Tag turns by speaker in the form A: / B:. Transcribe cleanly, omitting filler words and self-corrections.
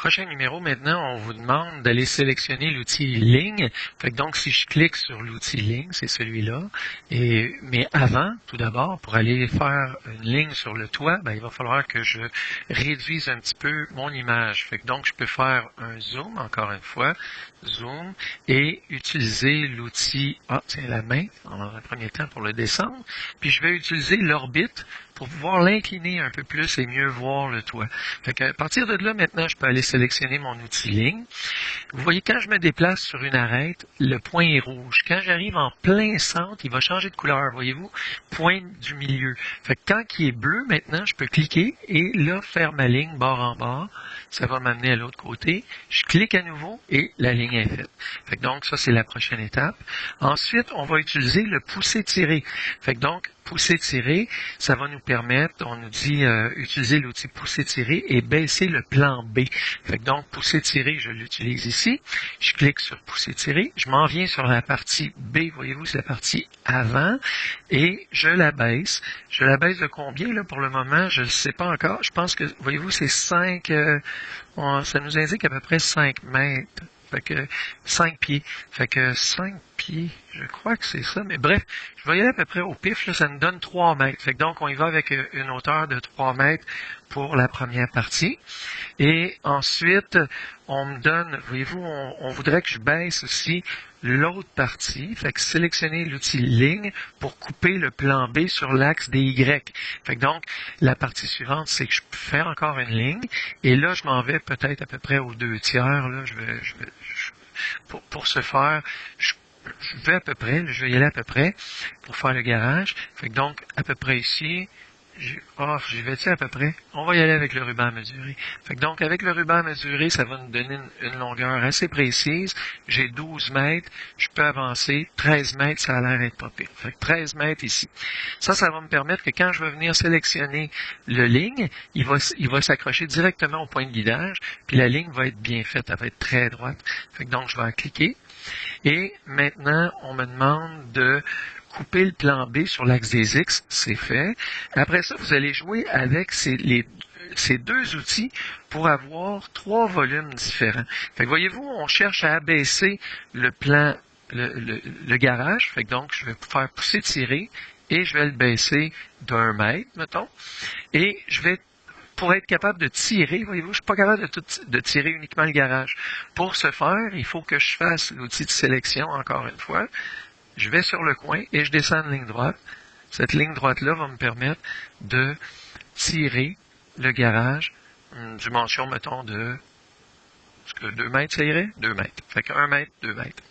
A: prochain numéro, maintenant, on vous demande d'aller sélectionner l'outil ligne. Fait que donc, si je clique sur l'outil ligne, c'est celui-là. Mais avant, tout d'abord, pour aller faire une ligne sur le toit, ben, il va falloir que je réduise un petit peu mon image. Fait que donc, je peux faire un zoom, encore une fois, zoom, et utiliser l'outil, tiens, la main, dans un premier temps pour le descendre. Puis je vais utiliser l'orbite pour pouvoir l'incliner un peu plus et mieux voir le toit. Fait qu'à partir de là, maintenant, je peux aller sélectionner mon outil ligne. Vous voyez, quand je me déplace sur une arête, le point est rouge. Quand j'arrive en plein centre, il va changer de couleur, voyez-vous, point du milieu. Fait que quand il est bleu, maintenant, je peux cliquer et là, faire ma ligne bord en bord. Ça va m'amener à l'autre côté. Je clique à nouveau et la ligne est faite. Fait que donc, ça, c'est la prochaine étape. Ensuite, on va utiliser le pousser-tirer. Fait que donc, pousser-tirer, ça va nous permettre, on nous dit utiliser l'outil pousser-tirer et baisser le plan B. Fait que donc, pousser-tirer, je l'utilise ici. Je clique sur pousser-tirer. Je m'en viens sur la partie B, voyez-vous, c'est la partie avant. Et je la baisse. Je la baisse de combien, là, pour le moment? Je ne sais pas encore. Je pense que, voyez-vous, c'est 5, ça nous indique à peu près 5 mètres. Fait que 5 pieds. Fait que 5 pieds, je crois que c'est ça. Mais bref, je vais y aller à peu près au pif, là, ça nous donne 3 mètres. Fait que donc, on y va avec une hauteur de 3 mètres pour la première partie. Et ensuite, on me donne, voyez-vous, on voudrait que je baisse aussi l'autre partie. Fait que sélectionner l'outil ligne pour couper le plan B sur l'axe des Y. Fait que donc, la partie suivante, c'est que je peux faire encore une ligne. Et là, je m'en vais peut-être à peu près aux 2/3. Là, pour ce faire, je vais à peu près, je vais y aller à peu près pour faire le garage. Fait que donc, à peu près ici, j'y vais-tu à peu près? On va y aller avec le ruban à mesurer. Fait que donc, avec le ruban à mesurer, ça va nous donner une longueur assez précise. J'ai 12 mètres, je peux avancer. 13 mètres, ça a l'air d'être pas pire. Fait que 13 mètres ici. Ça va me permettre que quand je vais venir sélectionner le ligne, il va s'accrocher directement au point de guidage, puis la ligne va être bien faite, elle va être très droite. Fait que donc, je vais cliquer. Et maintenant, on me demande de couper le plan B sur l'axe des X, c'est fait. Après ça, vous allez jouer avec ces deux outils pour avoir 3 volumes différents. Fait que voyez-vous, on cherche à abaisser le plan, le garage. Fait que donc, je vais faire pousser-tirer et je vais le baisser d'1 mètre, mettons. Et je vais pour être capable de tirer, voyez-vous, je ne suis pas capable de tirer uniquement le garage. Pour ce faire, il faut que je fasse l'outil de sélection, encore une fois. Je vais sur le coin et je descends une ligne droite. Cette ligne droite-là va me permettre de tirer le garage, une dimension, mettons, de... Est-ce que 2 mètres, ça irait? 2 mètres. Fait que 1 mètre, 2 mètres.